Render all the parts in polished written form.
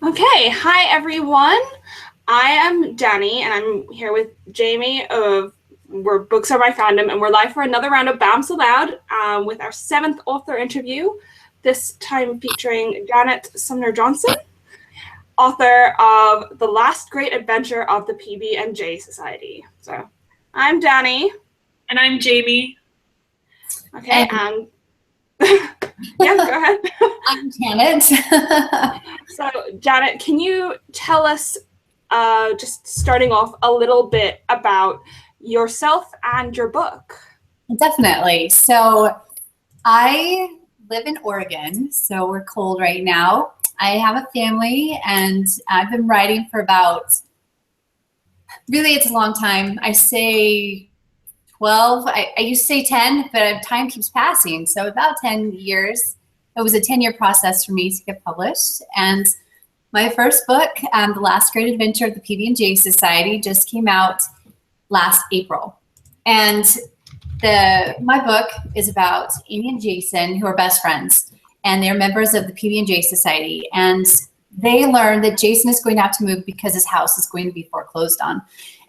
Okay, hi everyone. I am Danny, and I'm here with Jamie of We're Books Are My Fandom, and we're live for another round of BAMS Aloud with our 7th author interview, this time featuring Janet Sumner Johnson, author of The Last Great Adventure of the PB&J Society. So, I'm Danny. And I'm Jamie. Okay, and yeah, go ahead. I'm Janet. So, Janet, can you tell us, just starting off, a little bit about yourself and your book? Definitely. So I live in Oregon, so we're cold right now. I have a family, and I've been writing for really it's a long time. I say 12. I used to say 10, but time keeps passing. So about 10 years. It was a 10-year process for me to get published. And my first book, The Last Great Adventure of the PB&J Society, just came out last April. And my book is about Amy and Jason, who are best friends, and they're members of the PB&J Society. And they learn that Jason is going to have to move because his house is going to be foreclosed on.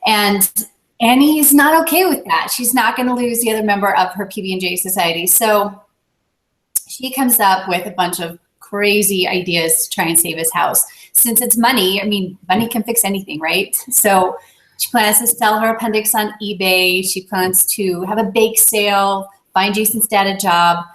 And Annie's not okay with that. She's not going to lose the other member of her PB&J Society. So she comes up with a bunch of crazy ideas to try and save his house. Since it's money, I mean, money can fix anything, right? So she plans to sell her appendix on eBay. She plans to have a bake sale, find Jason's dad a job,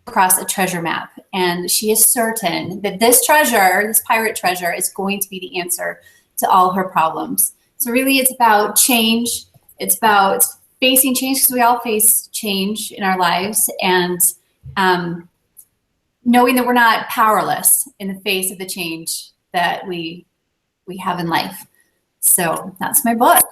across a treasure map. And she is certain that this treasure, this pirate treasure, is going to be the answer to all her problems. So really it's about change. It's about facing change, because we all face change in our lives, and knowing that we're not powerless in the face of the change that we have in life. So that's my book.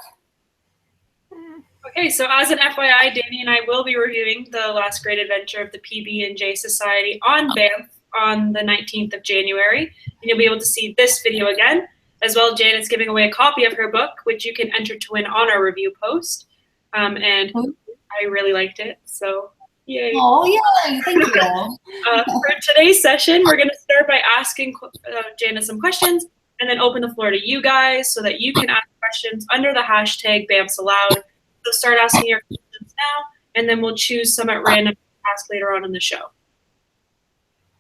Okay, so as an FYI, Danny and I will be reviewing The Last Great Adventure of the PB&J Society on BAMF on the 19th of January. And you'll be able to see this video again. As well, Janet's giving away a copy of her book, which you can enter to win on our review post. And I really liked it, so yay. Oh, yeah, thank you. For today's session, we're going to start by asking Janet some questions, and then open the floor to you guys so that you can ask questions under the hashtag BAMSALOUD. So start asking your questions now, and then we'll choose some at random to ask later on in the show.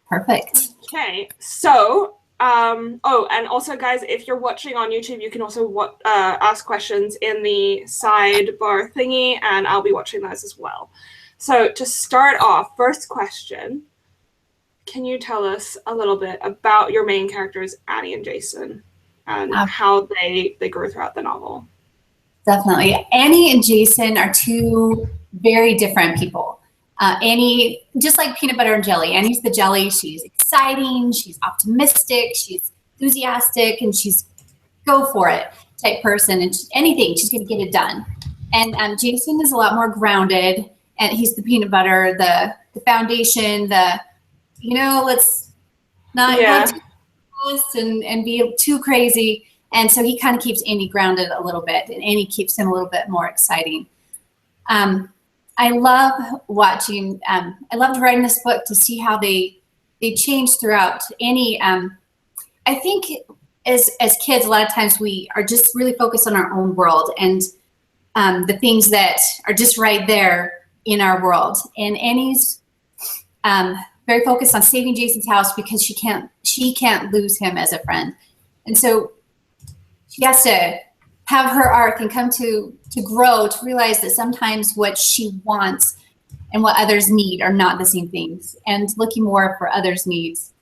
Perfect. Okay, so, oh, and also, guys, if you're watching on YouTube, you can also ask questions in the sidebar thingy, and I'll be watching those as well. So to start off, first question, can you tell us a little bit about your main characters, Annie and Jason, and how they grow throughout the novel? Definitely. Annie and Jason are two very different people. Annie, just like peanut butter and jelly. Annie's the jelly. She's exciting. She's optimistic. She's enthusiastic, and she's go for it type person. And anything, she's going to get it done. And Jason is a lot more grounded, and he's the peanut butter, the foundation, let's not go too fast and be too crazy. And so he kind of keeps Annie grounded a little bit, and Annie keeps him a little bit more exciting. I love watching, I loved writing this book to see how they change throughout. Annie, I think as kids, a lot of times we are just really focused on our own world and the things that are just right there in our world. And Annie's very focused on saving Jason's house because she can't lose him as a friend. And so she has to have her arc and come to grow, to realize that sometimes what she wants and what others need are not the same things, and looking more for others' needs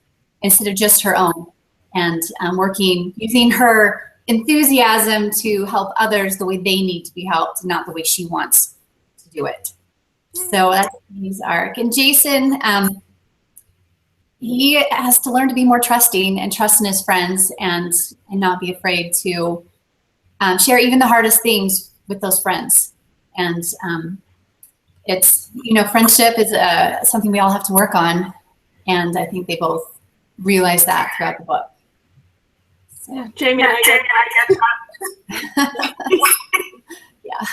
instead of just her own, and using her enthusiasm to help others the way they need to be helped, not the way she wants to do it. So that's his arc. And Jason, he has to learn to be more trusting and trust in his friends, and not be afraid to share even the hardest things with those friends. And it's, friendship is something we all have to work on. And I think they both realize that throughout the book. So. Yeah, Jamie, I get that. Yeah.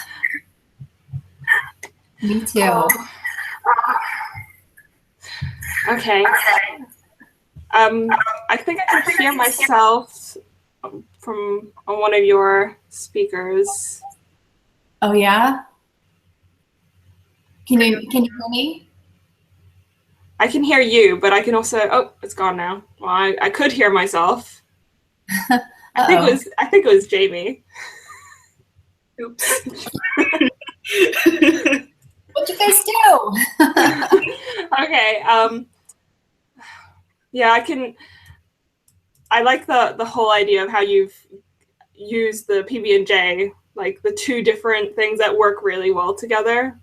Me too. Okay. I think I can hear myself from on one of your speakers. Oh yeah? Can you hear me? I can hear you, but I can also, oh, it's gone now. Well, I could hear myself. I think it was Jamie. Oops. What'd you guys do? Okay. Yeah, I like the whole idea of how you've used the PB&J, like the two different things that work really well together.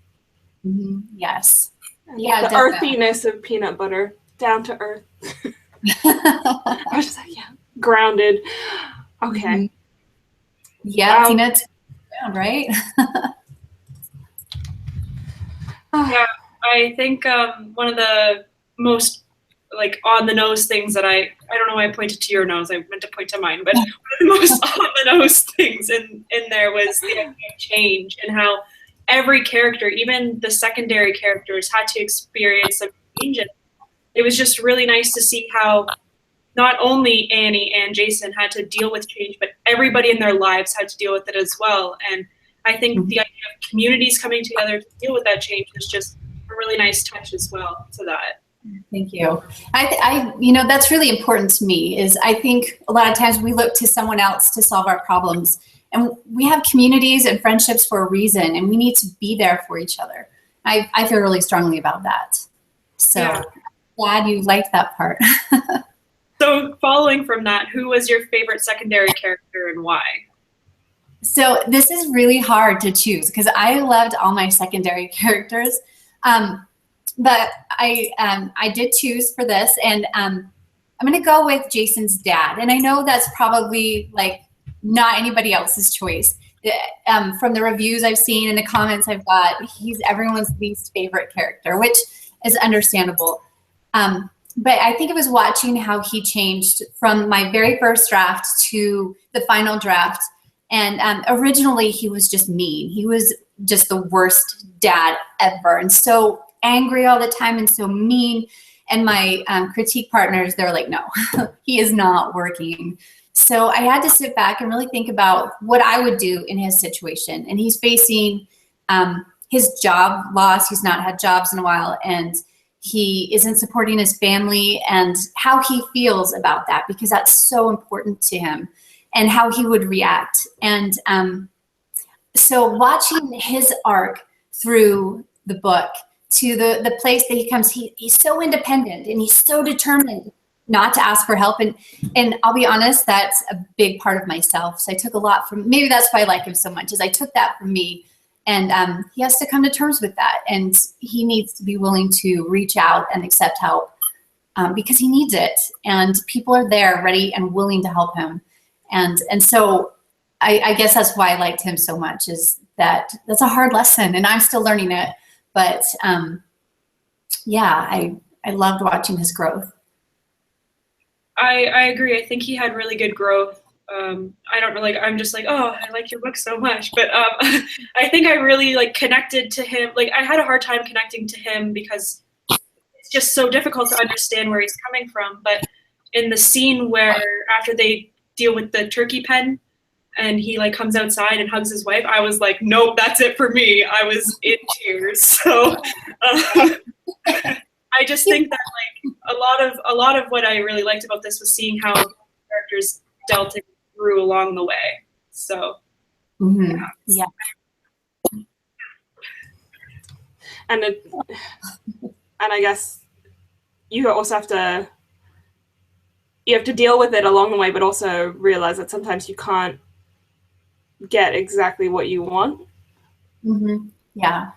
Mm-hmm. Yes. And Yeah, the definitely. earthiness of peanut butter, down to earth. I was just like, yeah, grounded. Okay. Mhm. Yeah, peanuts, right? Yeah, I think one of the most like on the nose things that I don't know why I pointed to your nose. I meant to point to mine, but one of the most on the nose things in there was the idea of change and how every character, even the secondary characters, had to experience some change. And it was just really nice to see how not only Annie and Jason had to deal with change, but everybody in their lives had to deal with it as well. And I think the idea of communities coming together to deal with that change was just a really nice touch as well to that. Thank you. I that's really important to me. Is I think a lot of times we look to someone else to solve our problems, and we have communities and friendships for a reason, and we need to be there for each other. I feel really strongly about that. So Yeah. glad you liked that part. So following from that, who was your favorite secondary character and why? So this is really hard to choose because I loved all my secondary characters. But I did choose for this, and I'm going to go with Jason's dad. And I know that's probably like not anybody else's choice. From the reviews I've seen and the comments I've got, he's everyone's least favorite character, which is understandable. But I think it was watching how he changed from my very first draft to the final draft. And originally he was just mean. He was just the worst dad ever. And so angry all the time and so mean. And my critique partners, they're like, no, he is not working. So I had to sit back and really think about what I would do in his situation. And he's facing his job loss. He's not had jobs in a while, and he isn't supporting his family, and how he feels about that, because that's so important to him, and how he would react. And so watching his arc through the book to the place that he comes, he's so independent and he's so determined not to ask for help. And I'll be honest, that's a big part of myself. So I took a lot from, maybe that's why I like him so much, is I took that from me. And he has to come to terms with that. And he needs to be willing to reach out and accept help because he needs it. And people are there ready and willing to help him. And so I guess that's why I liked him so much, is that that's a hard lesson and I'm still learning it. But yeah, I loved watching his growth. I agree. I think he had really good growth. I don't know, like, I'm just like, oh, I like your book so much. But I think I really like connected to him. Like, I had a hard time connecting to him because it's just so difficult to understand where he's coming from. But in the scene where after they deal with the turkey pen and he like comes outside and hugs his wife, I was like, nope, that's it for me. I was in tears. So I just think that like a lot of what I really liked about this was seeing how characters dealt and grew along the way. So yeah. And I guess you also have to deal with it along the way, but also realize that sometimes you can't get exactly what you want. Yeah,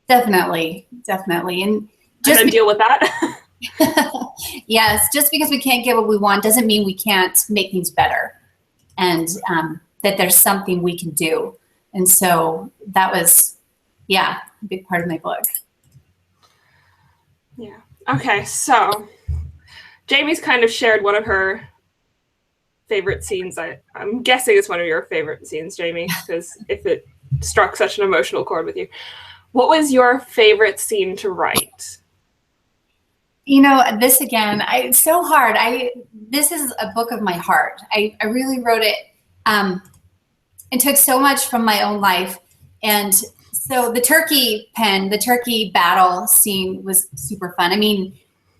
definitely. And just then deal with that. Yes, just because we can't get what we want doesn't mean we can't make things better, and that there's something we can do. And so that was, yeah, a big part of my book. Yeah. Okay, so Jamie's kind of shared one of her favorite scenes. I'm guessing it's one of your favorite scenes, Jamie, because if it struck such an emotional chord with you. What was your favorite scene to write? This again, it's so hard. This is a book of my heart. I really wrote it and took so much from my own life. And so the turkey battle scene was super fun. I mean,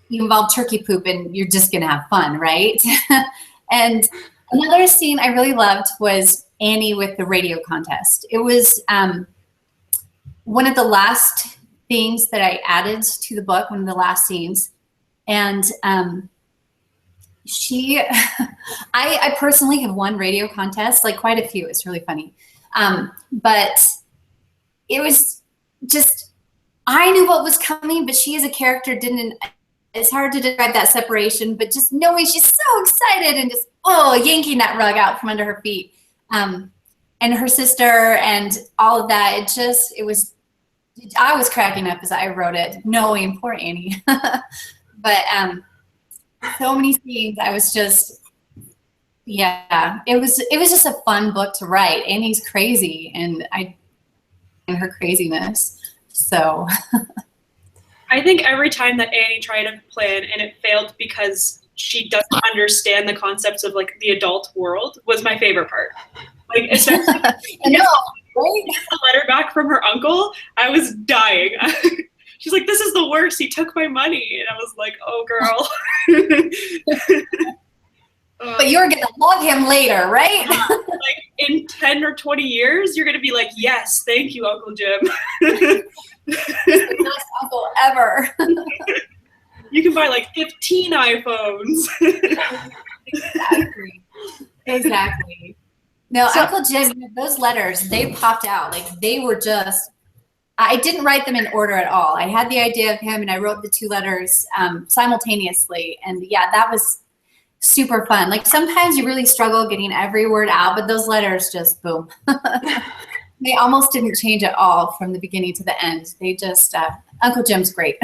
you involve turkey poop and you're just going to have fun, right? And another scene I really loved was Annie with the radio contest. It was one of the last things that I added to the book, one of the last scenes. And I personally have won radio contests, like quite a few. It's really funny. But it was just, I knew what was coming, but she as a character didn't. It's hard to describe that separation, but just knowing she's so excited and just, yanking that rug out from under her feet. And her sister and all of that, I was cracking up as I wrote it, knowing poor Annie. But so many scenes, I was just, it was just a fun book to write. Annie's crazy, and her craziness. So I think every time that Annie tried a plan and it failed because she doesn't understand the concepts of like the adult world was my favorite part. Like, especially I know, right? the letter back from her uncle, I was dying. She's like, "This is the worst. He took my money," and I was like, "Oh, girl." But you're gonna love him later, right? Like in 10 or 20 years, you're gonna be like, "Yes, thank you, Uncle Jim." He's the best uncle ever. You can buy like 15 iPhones. Exactly. No, Uncle Jim, those letters, they popped out. Like they were just, I didn't write them in order at all. I had the idea of him and I wrote the two letters simultaneously. And that was super fun. Like sometimes you really struggle getting every word out, but those letters just boom. They almost didn't change at all from the beginning to the end. They just, Uncle Jim's great.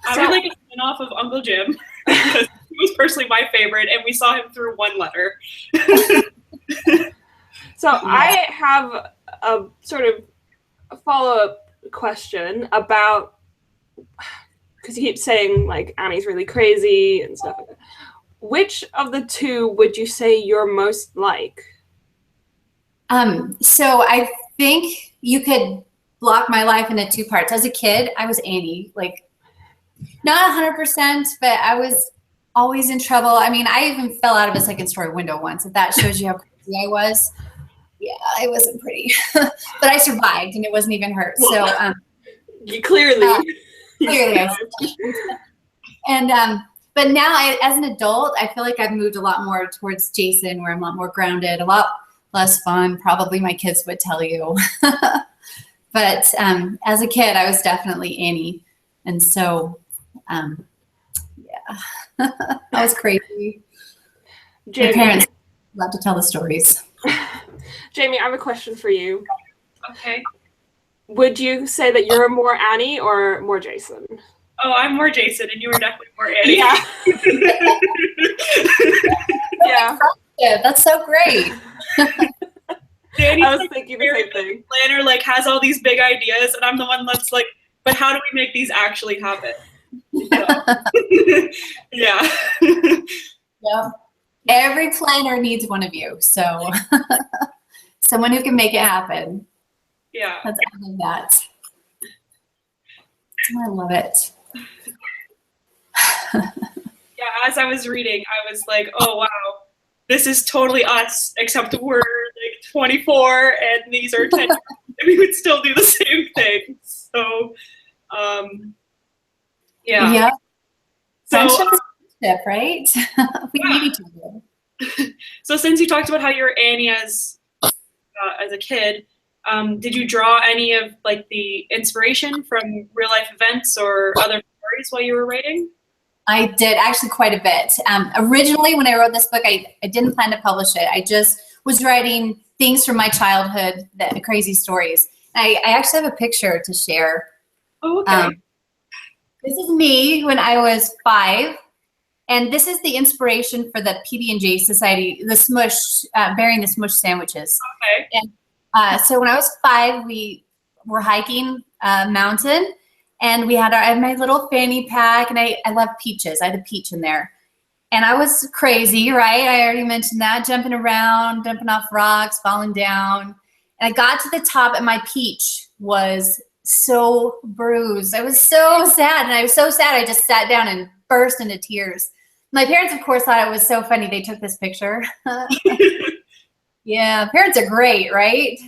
I would like a spin-off of Uncle Jim because he was personally my favorite, and we saw him through one letter. So I have a sort of a follow-up question about, because you keep saying like Annie's really crazy and stuff like that. Which of the two would you say you're most like? So I think you could block my life into two parts. As a kid, I was Annie, like not 100%, but I was always in trouble. I mean, I even fell out of a second-story window once. If that shows you how crazy I was. Yeah, I wasn't pretty, but I survived, and it wasn't even hurt. So Clearly, I and but now, as an adult, I feel like I've moved a lot more towards Jason, where I'm a lot more grounded, a lot less fun. Probably my kids would tell you. But as a kid, I was definitely Annie, and so I was crazy. Jamie, my parents love to tell the stories. Jamie, I have a question for you. Okay. Would you say that you're more Annie or more Jason? Oh, I'm more Jason, and you were definitely more Annie. Yeah. Yeah. That's so great. Danny's I was thinking the same thing. Planner like has all these big ideas, and I'm the one that's like, but how do we make these actually happen? Yeah. Yeah. Every planner needs one of you, so someone who can make it happen. Yeah. I love that. I love it. Yeah, as I was reading, I was like, oh wow, this is totally us, except we're like 24 and these are 10 and we would still do the same thing. So yeah. Yeah. So Friendship is friendship, right? We need each other. So since you talked about how you were Annie as a kid, did you draw any of like the inspiration from real life events or other stories while you were writing? I did actually quite a bit. Originally, when I wrote this book, I didn't plan to publish it. I just was writing things from my childhood, the crazy stories. I actually have a picture to share. Oh, okay. This is me when I was 5. And this is the inspiration for the PB&J Society, the Smush, Burying the Smush sandwiches. Okay. And so when I was 5, we were hiking a mountain, And I had my little fanny pack, and I love peaches. I had a peach in there. And I was crazy, right? I already mentioned that, jumping around, jumping off rocks, falling down. And I got to the top, and my peach was so bruised. I was so sad. And I was so sad, I just sat down and burst into tears. My parents, of course, thought it was so funny. They took this picture. Yeah, parents are great, right?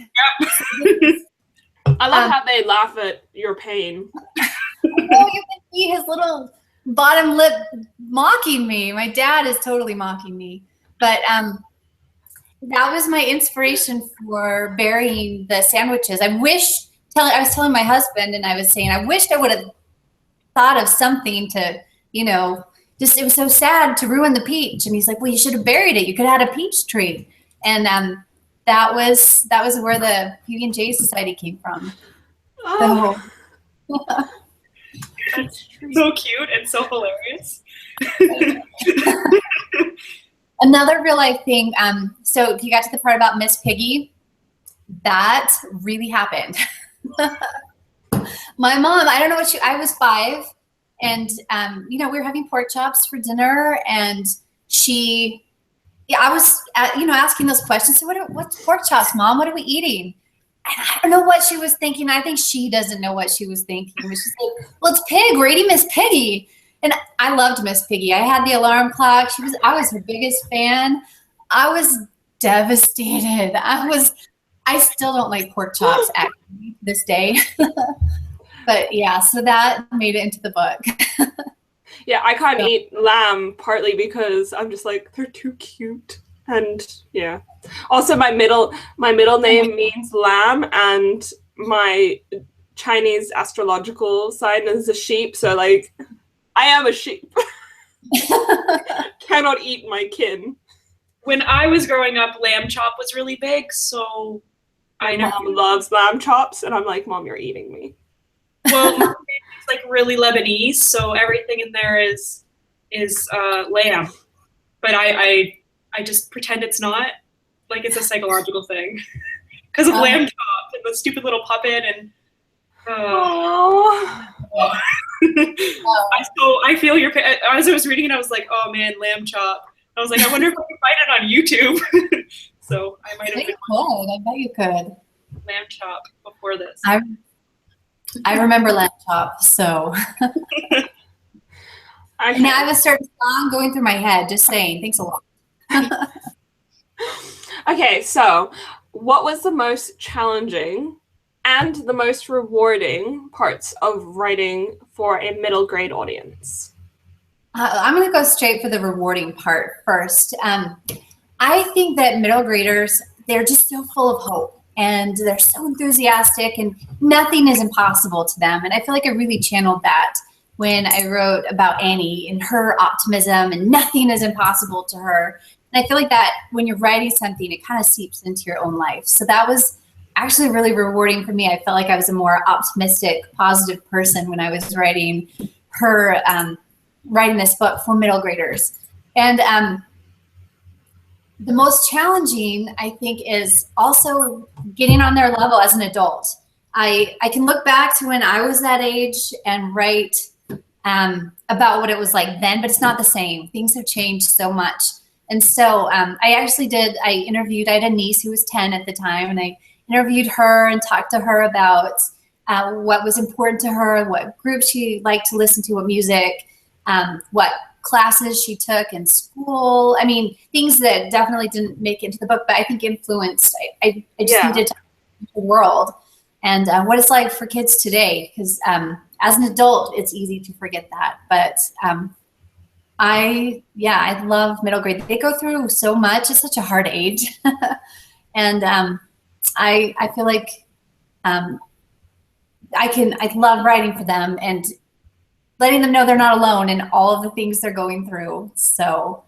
Yep. I love how they laugh at your pain. Oh, you can see his little bottom lip mocking me. My dad is totally mocking me. But that was my inspiration for burying the sandwiches. I was telling my husband, and I was saying, I wished I would have thought of something to, it was so sad to ruin the peach. And he's like, well, you should have buried it. You could have had a peach tree. And that was where the PB&J Society came from. Oh. That's so cute and so hilarious. Another real life thing. So you got to the part about Miss Piggy. That really happened. My mom, I don't know I was 5, and we were having pork chops for dinner, and I was asking those questions. So what's pork chops, Mom? What are we eating? And I don't know what she was thinking. I think she doesn't know what she was thinking. She's like, well, it's Pig. We're eating Miss Piggy. And I loved Miss Piggy. I had the alarm clock. I was her biggest fan. I was devastated. I still don't like pork chops actually to this day. But yeah, so that made it into the book. Yeah, I can't eat lamb partly because I'm just like, they're too cute. And yeah. Also my middle name means lamb, and my Chinese astrological sign is a sheep, so like I am a sheep. Cannot eat my kin. When I was growing up, lamb chop was really big, so I know. Mom loves lamb chops, and I'm like, Mom, you're eating me. Well, it's like really Lebanese, so everything in there is lamb. But I just pretend it's not. Like it's a psychological thing because of lamb chop and the stupid little puppet and. I feel your pain. As I was reading it, I was like, oh man, lamb chop. I was like, I wonder if I can find it on YouTube. So I might have been. I bet you could. Lamb chop before this. I remember lamb chop, so. Now I have a certain song going through my head, just saying. Thanks a lot. Okay, so what was the most challenging and the most rewarding parts of writing for a middle grade audience? I'm going to go straight for the rewarding part first. I think that middle graders, they're just so full of hope, and they're so enthusiastic, and nothing is impossible to them. And I feel like I really channeled that when I wrote about Annie and her optimism, and nothing is impossible to her. And I feel like that when you're writing something, it kind of seeps into your own life. So that was actually really rewarding for me. I felt like I was a more optimistic, positive person when I was writing this book for middle graders. And the most challenging, I think, is also getting on their level as an adult. I can look back to when I was that age and write about what it was like then, but it's not the same. Things have changed so much. And so I had a niece who was 10 at the time, and I interviewed her and talked to her about what was important to her, what groups she liked to listen to, what music, what classes she took in school. I mean, things that definitely didn't make it into the book, but I think influenced. I just needed to talk to the world and what it's like for kids today, because as an adult, it's easy to forget that. But I love middle grade. They go through so much. It's such a hard age. And I feel like I love writing for them and letting them know they're not alone in all of the things they're going through. So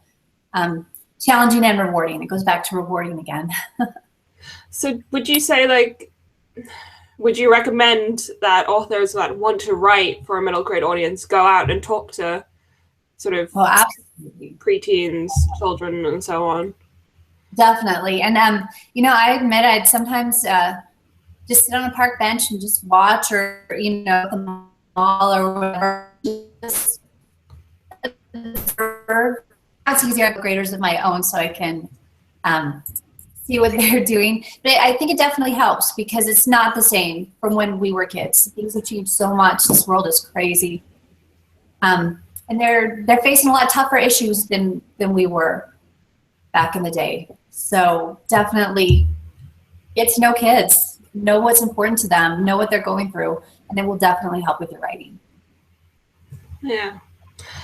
challenging and rewarding. It goes back to rewarding again. So would you say, would you recommend that authors that want to write for a middle grade audience go out and talk to sort of preteens, children, and so on? Definitely. And, I admit I'd sometimes just sit on a park bench and just watch, or, mall or whatever. Just it's easier. I have graders of my own, so I can see what they're doing. But I think it definitely helps because it's not the same from when we were kids. Things have changed so much. This world is crazy, and they're facing a lot tougher issues than we were back in the day. So definitely get to know kids, know what's important to them, know what they're going through, and it will definitely help with your writing. Yeah.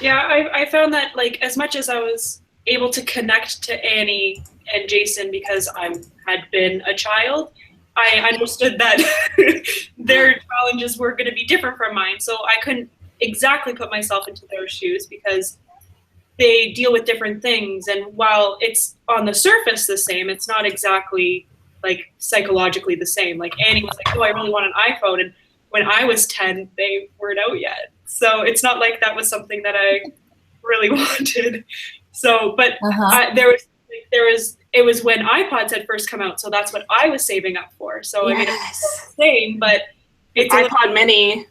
Yeah, I found that, like, as much as I was able to connect to Annie and Jason because I had been a child, I understood that their challenges were going to be different from mine. So I couldn't exactly put myself into their shoes because they deal with different things. And while it's on the surface the same, it's not exactly like psychologically the same. Like Annie was like, oh, I really want an iPhone. And when I was 10, they weren't out yet. So it's not like that was something that I really wanted. So, but it was when iPods had first come out. So that's what I was saving up for. So I mean, it's the same, but it's iPod Mini.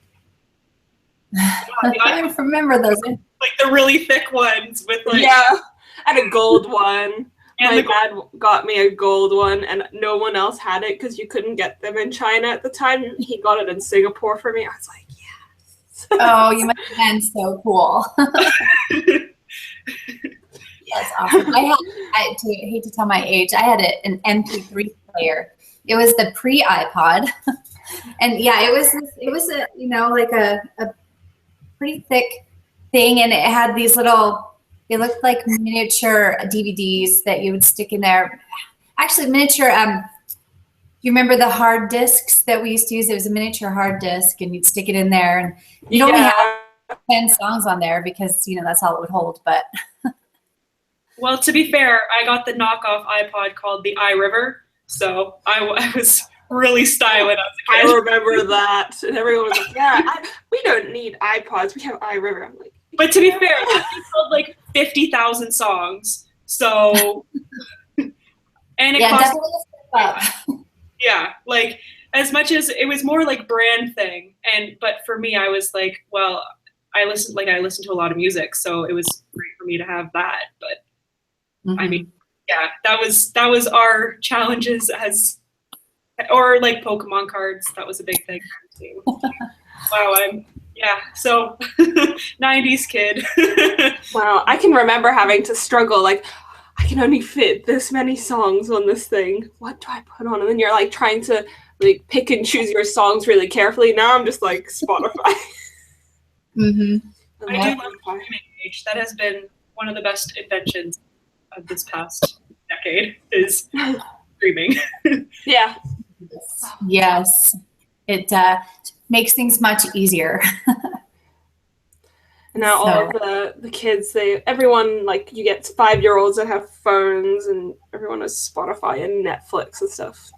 I remember those. Like the really thick ones with like. Yeah, and a gold one. And my dad got me a gold one, and no one else had it because you couldn't get them in China at the time. He got it in Singapore for me. I was like, yes. Oh, you must have been so cool. That's awesome. I hate to tell my age, I had an MP3 player. It was the pre-iPod. And yeah, it was a, you know, like a pretty thick thing, and it had these little, they looked like miniature DVDs that you would stick in there. Actually, miniature, you remember the hard discs that we used to use? It was a miniature hard disc, and you'd stick it in there, and you'd only have 10 songs on there because, you know, that's all it would hold, but. Well, to be fair, I got the knockoff iPod called the iRiver, so I was really styling as a kid. I remember that, and everyone was like, yeah, we don't need iPods, we have iRiver. I'm like, but to be fair, it held like 50,000 songs, so, and it cost, yeah, like, as much as it was more like brand thing, but for me, I was like, well, I listened to a lot of music, so it was great for me to have that, but I mean, yeah, that was our challenges or like Pokemon cards. That was a big thing too. Wow, so 90s kid. Wow, I can remember having to struggle, like, I can only fit this many songs on this thing. What do I put on? And then you're like trying to like pick and choose your songs really carefully. Now I'm just like Spotify. I do love streaming page. That has been one of the best inventions of this past decade is streaming. Yeah. Yes. It makes things much easier. And now all of the kids, everyone, like, you get 5-year-olds that have phones, and everyone has Spotify and Netflix and stuff.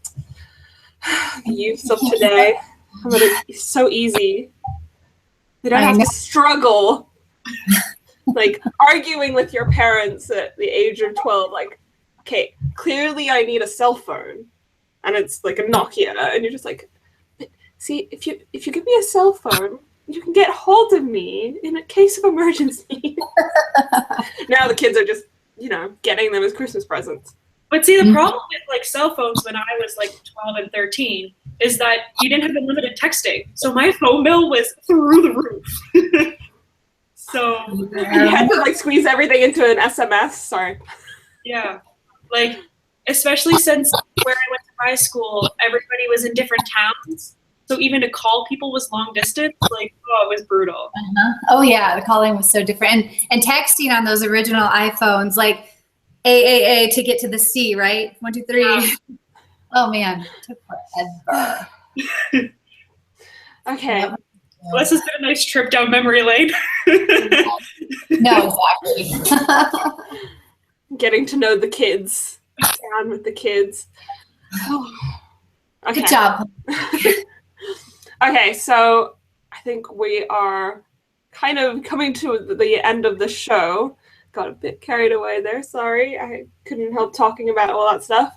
The youths of today, it's so easy. They don't have to struggle. Like, arguing with your parents at the age of 12, like, okay, clearly I need a cell phone, and it's like a Nokia, and you're just like, see, if you give me a cell phone, you can get hold of me in a case of emergency. Now the kids are just, you know, getting them as Christmas presents. But see, the problem with like cell phones when I was like 12 and 13 is that you didn't have unlimited texting, so my phone bill was through the roof. So you had to like squeeze everything into an SMS. Sorry. Yeah, like especially since where I went to high school, everybody was in different towns, so even to call people was long distance. Like, oh, it was brutal. Oh yeah, the calling was so different, and texting on those original iPhones, like AAA to get to the C, right? 1, 2, 3. Yeah. Oh man, it took forever. Okay. Yep. Well, this has been a nice trip down memory lane. No, exactly. Getting to know the kids. Down with the kids. Okay. Good job. Okay, so I think we are kind of coming to the end of the show. Got a bit carried away there. Sorry. I couldn't help talking about all that stuff.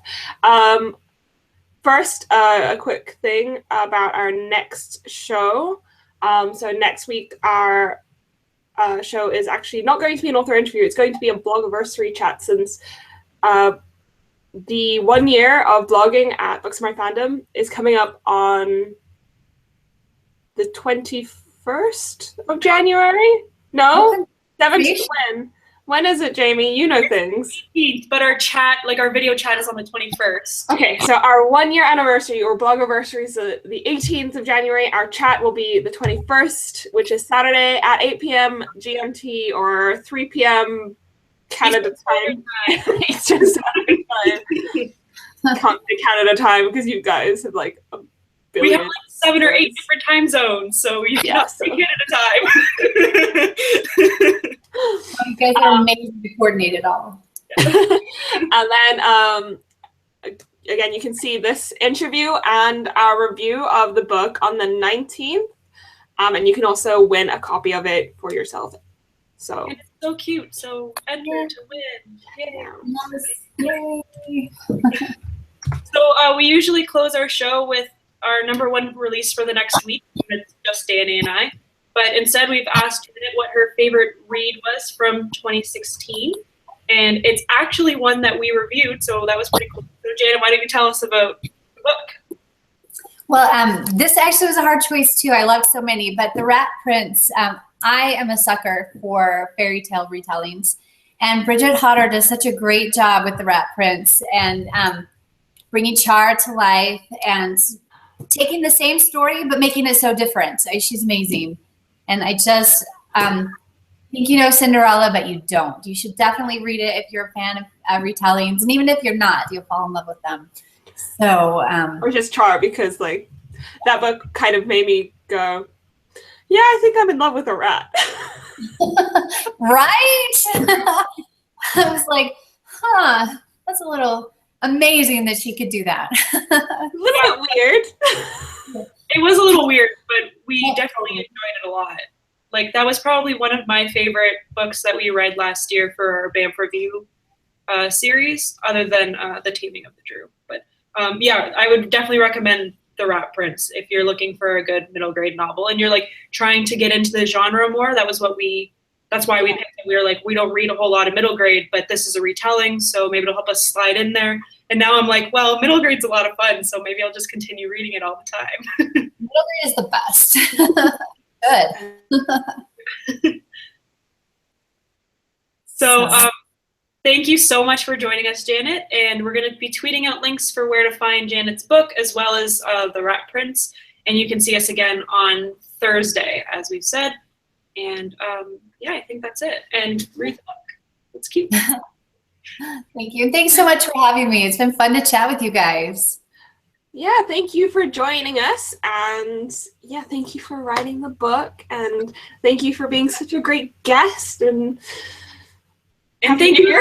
First, a quick thing about our next show. So next week, our show is actually not going to be an author interview. It's going to be a blogiversary chat, since the 1 year of blogging at Books of My Fandom is coming up on the 21st of January? No? 17th. When is it, Jamie? You know things. But our chat, like our video chat, is on the 21st. Okay, so our 1 year anniversary, or blogiversary, is the 18th of January. Our chat will be the 21st, which is Saturday at 8 p.m. GMT or 3 p.m. Canada time. Eastern Standard Time. Can't say Canada time because you guys have like a billion. We have like 7 or 8 different time zones, so you cannot say Canada time. You guys are amazing to coordinate it all. And then again, you can see this interview and our review of the book on the 19th. And you can also win a copy of it for yourself. So and it's so cute. So enter to win. Yay. So we usually close our show with our #1 release for the next week. It's just Danny and I. But instead, we've asked Janet what her favorite read was from 2016. And it's actually one that we reviewed, so that was pretty cool. So Janet, why don't you tell us about the book? Well, this actually was a hard choice too. I loved so many, but The Rat Prince, I am a sucker for fairy tale retellings. And Bridget Hodder does such a great job with The Rat Prince and bringing Char to life and taking the same story but making it so different. She's amazing. And I just think you know Cinderella, but you don't. You should definitely read it if you're a fan of retellings. And even if you're not, you'll fall in love with them. So, or just Char, because like that book kind of made me go, yeah, I think I'm in love with a rat. Right? I was like, that's a little amazing that she could do that. A little bit weird. It was a little weird, but we definitely enjoyed it a lot. Like, that was probably one of my favorite books that we read last year for our Banff Review series, other than The Taming of the Shrew. But yeah, I would definitely recommend The Rat Prince if you're looking for a good middle grade novel and you're like trying to get into the genre more. That's why we picked it. We were like, we don't read a whole lot of middle grade, but this is a retelling, so maybe it'll help us slide in there. And now I'm like, well, middle grade's a lot of fun, so maybe I'll just continue reading it all the time. Middle grade is the best. Good. So thank you so much for joining us, Janet. And we're going to be tweeting out links for where to find Janet's book, as well as The Rat Prince. And you can see us again on Thursday, as we've said. And yeah, I think that's it. And read the book. It's cute. Thank you. And thanks so much for having me. It's been fun to chat with you guys. Yeah, thank you for joining us. And yeah, thank you for writing the book. And thank you for being such a great guest. And thank you.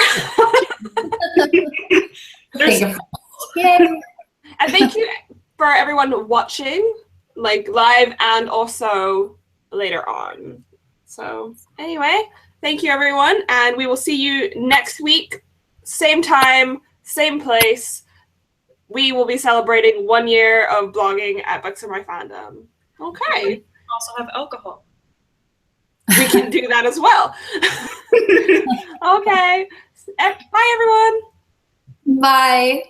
Yay. And thank you for everyone watching, like live and also later on. So anyway, thank you everyone, and we will see you next week, same time, same place. We will be celebrating 1 year of blogging at Books of My Fandom. Okay. We also have alcohol. We can do that as well. Okay. Bye everyone. Bye.